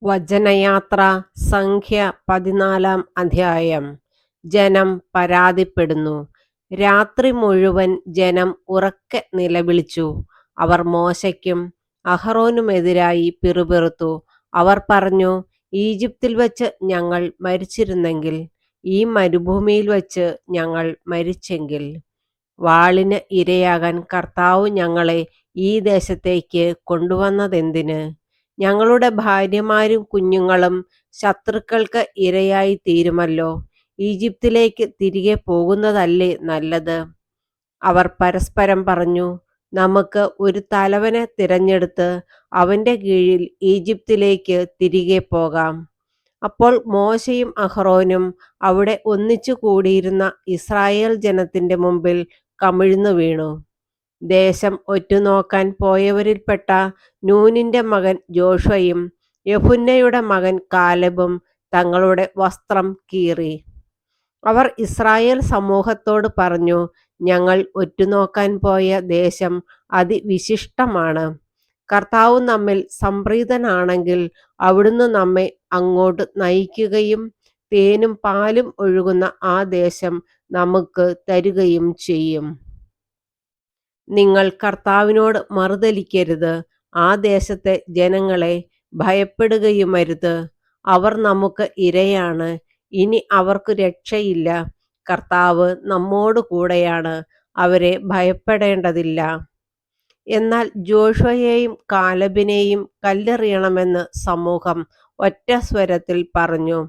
വചനയാത്ര സംഖ്യ 14 അധ്യായം. ജനം പരാതിപ്പെടുന്നു. രാത്രി മുഴുവൻ ജനം ഉറക്കെ നിലവിളിച്ചു. അവർ മോശയ്ക്കും അഹറോനുമെതിരായി പിറുപിറുത്തു. അവർ പറഞ്ഞു, ഈജിപ്തിൽ വച്ച് ഞങ്ങൾ മരിച്ചിരുന്നെങ്കിൽ, ഈ മരുഭൂമിയിൽ വച്ച് ഞങ്ങൾ മരിച്ചെങ്കിൽ. വാളിന് ഇരയാകാൻ കർത്താവ് ഞങ്ങളെ ഈ ദേശത്തേക്ക് കൊണ്ടുവന്നതെന്തിന്? ഞങ്ങളുടെ ഭാര്യമാരും കുഞ്ഞുങ്ങളും ശത്രുക്കൾക്ക് ഇരയായി തീരുമല്ലോ. ഈജിപ്തിലേക്ക് തിരികെ പോകുന്നതല്ലേ നല്ലത്? അവർ പരസ്പരം പറഞ്ഞു, നമുക്ക് ഒരു തലവനെ തിരഞ്ഞെടുത്ത് അവന്റെ കീഴിൽ ഈജിപ്തിലേക്ക് തിരികെ പോകാം. അപ്പോൾ മോശയും അഹ്റോനും അവിടെ ഒന്നിച്ചു കൂടിയിരുന്ന ഇസ്രായേൽ ജനത്തിന്റെ മുമ്പിൽ കമിഴ്ന്നു വീണു. ദേശം ഒറ്റുനോക്കാൻ പോയവരിൽപ്പെട്ട നൂനിന്റെ മകൻ ജോഷുവയും യെഫുന്നയുടെ മകൻ കാലെബും തങ്ങളുടെ വസ്ത്രം കീറി. അവർ ഇസ്രായേൽ സമൂഹത്തോട് പറഞ്ഞു, ഞങ്ങൾ ഒറ്റുനോക്കാൻ പോയ ദേശം അതിവിശിഷ്ടമാണ്. കർത്താവ് നമ്മിൽ സംപ്രീതനാണെങ്കിൽ അവിടുന്ന് നമ്മെ അങ്ങോട്ട് നയിക്കുകയും തേനും പാലും ഒഴുകുന്ന ആ ദേശം നമുക്ക് തരുകയും ചെയ്യും. നിങ്ങൾ കർത്താവിനോട് മറുതലിക്കരുത്. ആ ദേശത്തെ ജനങ്ങളെ ഭയപ്പെടുകയുമരുത്. അവർ നമുക്ക് ഇരയാണ്. ഇനി അവർക്ക് രക്ഷയില്ല. കർത്താവ് നമ്മോട് കൂടെയാണ്. അവരെ ഭയപ്പെടേണ്ടതില്ല. എന്നാൽ ജോഷുവയെയും കാലെബിനെയും കല്ലെറിയണമെന്ന് സമൂഹം ഒറ്റ സ്വരത്തിൽ പറഞ്ഞു.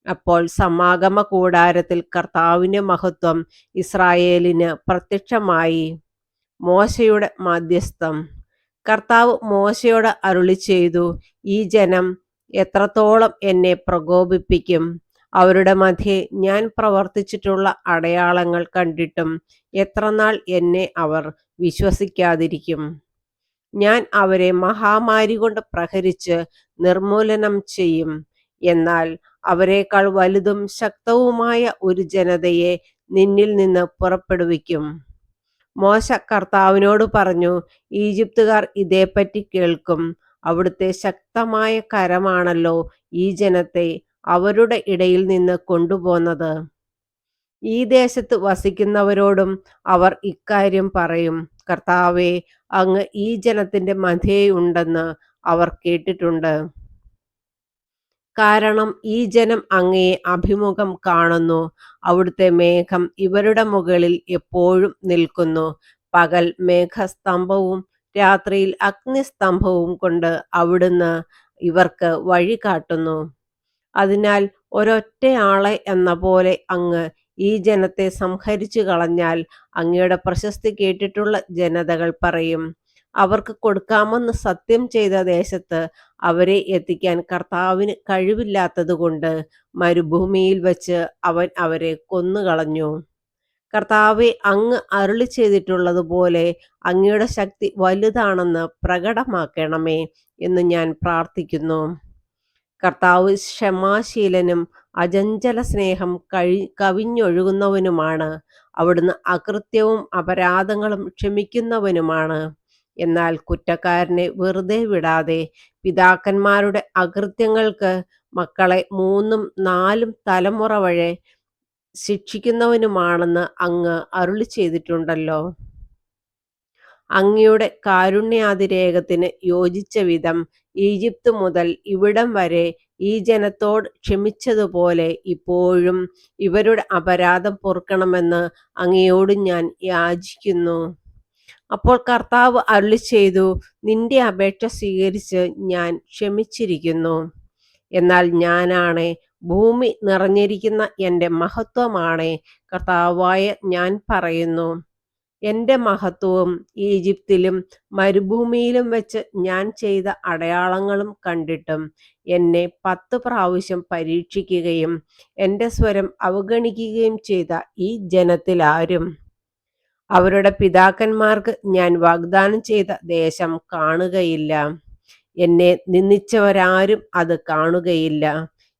അപ്പോൾ സമാഗമ കൂടാരത്തിൽ കർത്താവിന്റെ മഹത്വം ഇസ്രായേലിന് പ്രത്യക്ഷമായി. മോശയുടെ മധ്യസ്ഥം. കർത്താവ് മോശയോട് അരുളിച്ചെയ്തു, ഈ ജനം എത്രത്തോളം എന്നെ പ്രകോപിപ്പിക്കും? അവരുടെ മധ്യേ ഞാൻ പ്രവർത്തിച്ചിട്ടുള്ള അടയാളങ്ങൾ കണ്ടിട്ടും എത്രനാൾ എന്നെ അവർ വിശ്വസിക്കാതിരിക്കും? ഞാൻ അവരെ മഹാമാരി കൊണ്ട് പ്രഹരിച്ച് നിർമൂലനം ചെയ്യും. എന്നാൽ അവരെക്കാൾ വലുതും ശക്തവുമായ ഒരു ജനതയെ നിന്നിൽ നിന്ന് പുറപ്പെടുവിക്കും. മോശ കർത്താവിനോട് പറഞ്ഞു, ഈജിപ്തുകാർ ഇതേപ്പറ്റി കേൾക്കും. അവിടുത്തെ ശക്തമായ കരമാണല്ലോ ഈ ജനത്തെ അവരുടെ ഇടയിൽ നിന്ന് കൊണ്ടുപോന്നത്. ഈ ദേശത്ത് വസിക്കുന്നവരോടും അവർ ഇക്കാര്യം പറയും. കർത്താവേ, അങ്ങ് ഈ ജനത്തിന്റെ മധ്യേ ഉണ്ടെന്ന് അവർ കേട്ടിട്ടുണ്ട്. കാരണം ഈ ജനം അങ്ങയെ അഭിമുഖം കാണുന്നു. അവിടുത്തെ മേഘം ഇവരുടെ മുകളിൽ എപ്പോഴും നിൽക്കുന്നു. പകൽ മേഘസ്തംഭവും രാത്രിയിൽ അഗ്നിസ്തംഭവും കൊണ്ട് അവിടുന്ന് ഇവർക്ക് വഴി കാട്ടുന്നു. അതിനാൽ ഒരൊറ്റയാളെ എന്ന പോലെ അങ്ങ് ഈ ജനത്തെ സംഹരിച്ചു കളഞ്ഞാൽ അങ്ങയുടെ പ്രശസ്തി കേട്ടിട്ടുള്ള ജനതകൾ പറയും, അവർക്ക് കൊടുക്കാമെന്ന് സത്യം ചെയ്ത ദേശത്ത് അവരെ എത്തിക്കാൻ കർത്താവിന് കഴിവില്ലാത്തതുകൊണ്ട് മരുഭൂമിയിൽ വച്ച് അവൻ അവരെ കൊന്നുകളഞ്ഞു. കർത്താവെ, അങ്ങ് അരുളി ചെയ്തിട്ടുള്ളതുപോലെ അങ്ങയുടെ ശക്തി വലുതാണെന്ന് പ്രകടമാക്കണമേ എന്ന് ഞാൻ പ്രാർത്ഥിക്കുന്നു. കർത്താവ് ക്ഷമാശീലനും അചഞ്ചല സ്നേഹം കവിഞ്ഞൊഴുകുന്നവനുമാണ്. അവിടുന്ന് അകൃത്യവും അപരാധങ്ങളും ക്ഷമിക്കുന്നവനുമാണ്. എന്നാൽ കുറ്റക്കാരനെ വെറുതെ വിടാതെ പിതാക്കന്മാരുടെ അകൃത്യങ്ങൾക്ക് മക്കളെ 3ഉം 4ഉം തലമുറ വരെ ശിക്ഷിക്കുന്നവനുമാണെന്ന് അങ്ങ് അരുളി ചെയ്തിട്ടുണ്ടല്ലോ. അങ്ങയുടെ കാരുണ്യാതിരേകത്തിന് യോജിച്ച വിധം ഈജിപ്ത് മുതൽ ഇവിടം വരെ ഈ ജനത്തോട് ക്ഷമിച്ചതുപോലെ ഇപ്പോഴും ഇവരുടെ അപരാധം പൊറുക്കണമെന്ന് അങ്ങയോട് ഞാൻ യാചിക്കുന്നു. അപ്പോൾ കർത്താവ് അരുളിച്ചെയ്തു, നിന്റെ അപേക്ഷ സ്വീകരിച്ച് ഞാൻ ക്ഷമിച്ചിരിക്കുന്നു. എന്നാൽ ഞാനാണേ, ഭൂമി നിറഞ്ഞിരിക്കുന്ന എൻ്റെ മഹത്വമാണേ, കർത്താവായ ഞാൻ പറയുന്നു, എൻ്റെ മഹത്വവും ഈജിപ്തിലും മരുഭൂമിയിലും വെച്ച് ഞാൻ ചെയ്ത അടയാളങ്ങളും കണ്ടിട്ടും എന്നെ 10 പ്രാവശ്യം പരീക്ഷിക്കുകയും എൻ്റെ സ്വരം അവഗണിക്കുകയും ചെയ്ത ഈ ജനത്തിൽ ആരും അവരുടെ പിതാക്കന്മാർക്ക് ഞാൻ വാഗ്ദാനം ചെയ്ത ദേശം കാണുകയില്ല. എന്നെ നിന്ദിച്ചവരാരും അത് കാണുകയില്ല.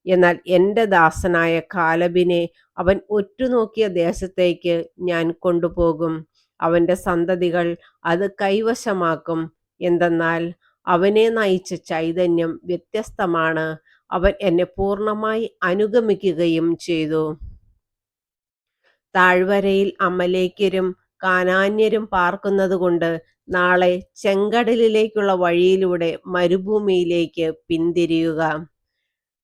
എന്നാൽ എൻ്റെ ദാസനായ കാലെബിനെ അവൻ ഒറ്റുനോക്കിയ ദേശത്തേക്ക് ഞാൻ കൊണ്ടുപോകും. അവൻ്റെ സന്തതികൾ അത് കൈവശമാക്കും. എന്തെന്നാൽ അവനെ നയിച്ച ചൈതന്യം വ്യത്യസ്തമാണ്. അവൻ എന്നെ പൂർണ്ണമായി അനുഗമിക്കുകയും ചെയ്തു. താഴ്വരയിൽ അമലേക്യരും കാനാന്യരും പാർക്കുന്നതുകൊണ്ട് നാളെ ചെങ്കടലിലേക്കുള്ള വഴിയിലൂടെ മരുഭൂമിയിലേക്ക് പിന്തിരിയുക.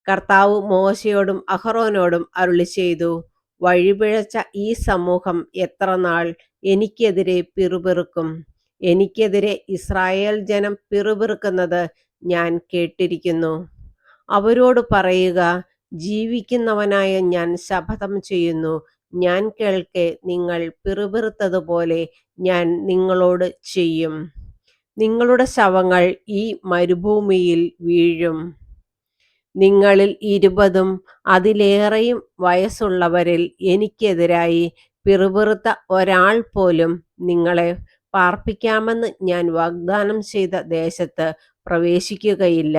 കർത്താവ് മോശയോടും അഹറോനോടും അരുളിച്ചെയ്തു, വഴിപിഴച്ച ഈ സമൂഹം എത്ര നാൾ എനിക്കെതിരെ പിറുപിറുക്കും? എനിക്കെതിരെ ഇസ്രായേൽ ജനം പിറുപിറുക്കുന്നത് ഞാൻ കേട്ടിരിക്കുന്നു. അവരോട് പറയുക, ജീവിക്കുന്നവനായ ഞാൻ ശപഥം ചെയ്യുന്നു, ഞാൻ കേൾക്കെ നിങ്ങൾ പിറുപിറുത്തതുപോലെ ഞാൻ നിങ്ങളോട് ചെയ്യും. നിങ്ങളുടെ ശവങ്ങൾ ഈ മരുഭൂമിയിൽ വീഴും. നിങ്ങളിൽ 20 അതിലേറെയും വയസ്സുള്ളവരിൽ എനിക്കെതിരായി പിറുപിറുത്ത ഒരാൾ പോലും നിങ്ങളെ പാർപ്പിക്കാമെന്ന് ഞാൻ വാഗ്ദാനം ചെയ്ത ദേശത്ത് പ്രവേശിക്കുകയില്ല.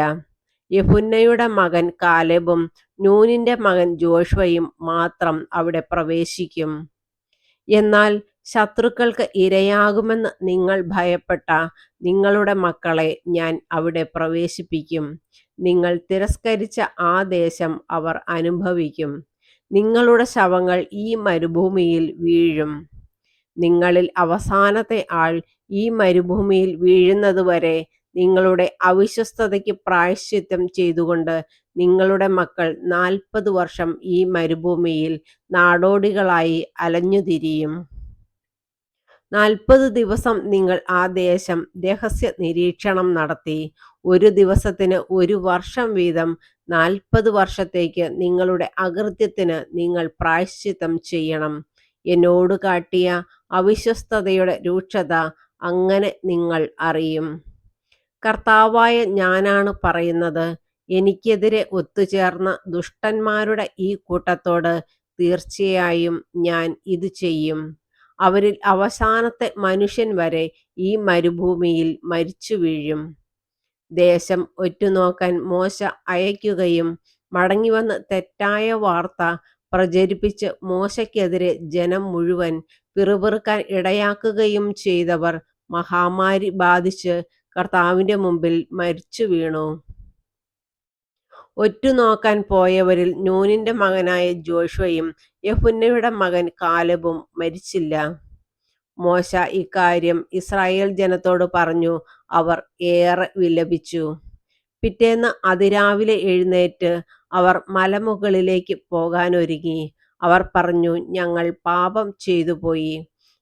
യെഫുന്നയുടെ മകൻ കാലേബും നൂനിന്റെ മകൻ ജോഷുവയും മാത്രം അവിടെ പ്രവേശിക്കും. എന്നാൽ ശത്രുക്കൾക്ക് ഇരയാകുമെന്ന് നിങ്ങൾ ഭയപ്പെട്ട നിങ്ങളുടെ മക്കളെ ഞാൻ അവിടെ പ്രവേശിപ്പിക്കും. നിങ്ങൾ തിരസ്കരിച്ച ആ ദേശം അവർ അനുഭവിക്കും. നിങ്ങളുടെ ശവങ്ങൾ ഈ മരുഭൂമിയിൽ വീഴും. നിങ്ങളിൽ അവസാനത്തെ ആൾ ഈ മരുഭൂമിയിൽ വീഴുന്നതുവരെ നിങ്ങളുടെ അവിശ്വസ്തതയ്ക്ക് പ്രായശ്ചിത്തം ചെയ്തുകൊണ്ട് നിങ്ങളുടെ മക്കൾ 40 വർഷം ഈ മരുഭൂമിയിൽ നാടോടികളായി അലഞ്ഞുതിരിയും. 40 ദിവസം നിങ്ങൾ ആ ദേശം രഹസ്യ നിരീക്ഷണം നടത്തി. ഒരു ദിവസത്തിന് 1 വർഷം വീതം 40 വർഷത്തേക്ക് നിങ്ങളുടെ അകൃത്യത്തിന് നിങ്ങൾ പ്രായശ്ചിത്തം ചെയ്യണം. എന്നോട് കാട്ടിയ അവിശ്വസ്തതയുടെ രൂക്ഷത അങ്ങനെ നിങ്ങൾ അറിയും. കർത്താവായ ഞാനാണ് പറയുന്നത്. എനിക്കെതിരെ ഒത്തുചേർന്ന ദുഷ്ടന്മാരുടെ ഈ കൂട്ടത്തോട് തീർച്ചയായും ഞാൻ ഇത് ചെയ്യും. അവരിൽ അവസാനത്തെ മനുഷ്യൻ വരെ ഈ മരുഭൂമിയിൽ മരിച്ചു വീഴും. ദേശം ഒറ്റുനോക്കാൻ മോശ അയക്കുകയും മടങ്ങിവന്ന് തെറ്റായ വാർത്ത പ്രചരിപ്പിച്ച് മോശയ്ക്കെതിരെ ജനം മുഴുവൻ പിറുപിറുക്കാൻ ഇടയാക്കുകയും ചെയ്തവർ മഹാമാരി ബാധിച്ച് കർത്താവിന്റെ മുമ്പിൽ മരിച്ചു വീണു. ഒറ്റുനോക്കാൻ പോയവരിൽ നൂനിന്റെ മകനായ ജോഷുവയും യെഫുന്നയുടെ മകൻ കാലേബും മരിച്ചില്ല. മോശ ഇക്കാര്യം ഇസ്രായേൽ ജനത്തോട് പറഞ്ഞു. അവർ ഏറെ വിലപിച്ചു. പിറ്റേന്ന് അതിരാവിലെ എഴുന്നേറ്റ് അവർ മലമുകളിലേക്ക് പോകാനൊരുങ്ങി. അവർ പറഞ്ഞു, ഞങ്ങൾ പാപം ചെയ്തുപോയി.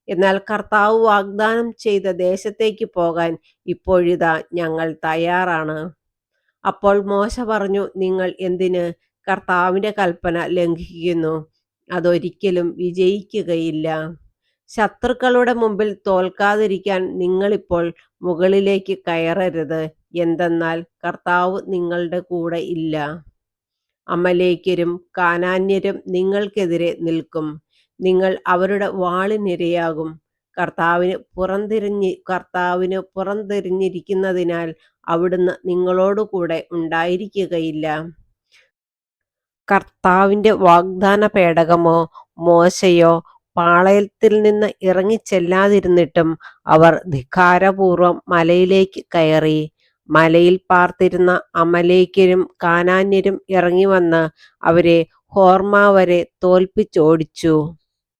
എന്നാൽ കർത്താവ് വാഗ്ദാനം ചെയ്ത ദേശത്തേക്ക് പോകാൻ ഇപ്പോഴിതാ ഞങ്ങൾ തയ്യാറാണ്. അപ്പോൾ മോശ പറഞ്ഞു, നിങ്ങൾ എന്തിന് കർത്താവിന്റെ കൽപ്പന ലംഘിക്കുന്നു? അതൊരിക്കലും വിജയിക്കുകയില്ല. ശത്രുക്കളുടെ മുമ്പിൽ തോൽക്കാതിരിക്കാൻ നിങ്ങളിപ്പോൾ മുകളിലേക്ക് കയറരുത്. എന്തെന്നാൽ കർത്താവ് നിങ്ങളുടെ കൂടെ ഇല്ല. അമലേക്യരും കാനാന്യരും നിങ്ങൾക്കെതിരെ നിൽക്കും. നിങ്ങൾ അവരുടെ വാളിനിരയാകും. കർത്താവിന് പുറംതിരിഞ്ഞിരിക്കുന്നതിനാൽ അവിടുന്ന് നിങ്ങളോടുകൂടെ ഉണ്ടായിരിക്കുകയില്ല. കർത്താവിന്റെ വാഗ്ദാന പേടകമോ മോശയോ പാളയത്തിൽ നിന്ന് ഇറങ്ങിച്ചെല്ലാതിരുന്നിട്ടും അവർ ധിക്കാരപൂർവം മലയിലേക്ക് കയറി. മലയിൽ പാർത്തിരുന്ന അമലേക്യരും കാനാന്യരും ഇറങ്ങിവന്ന് അവരെ ഹോർമ വരെ തോൽപ്പിച്ചോടിച്ചു.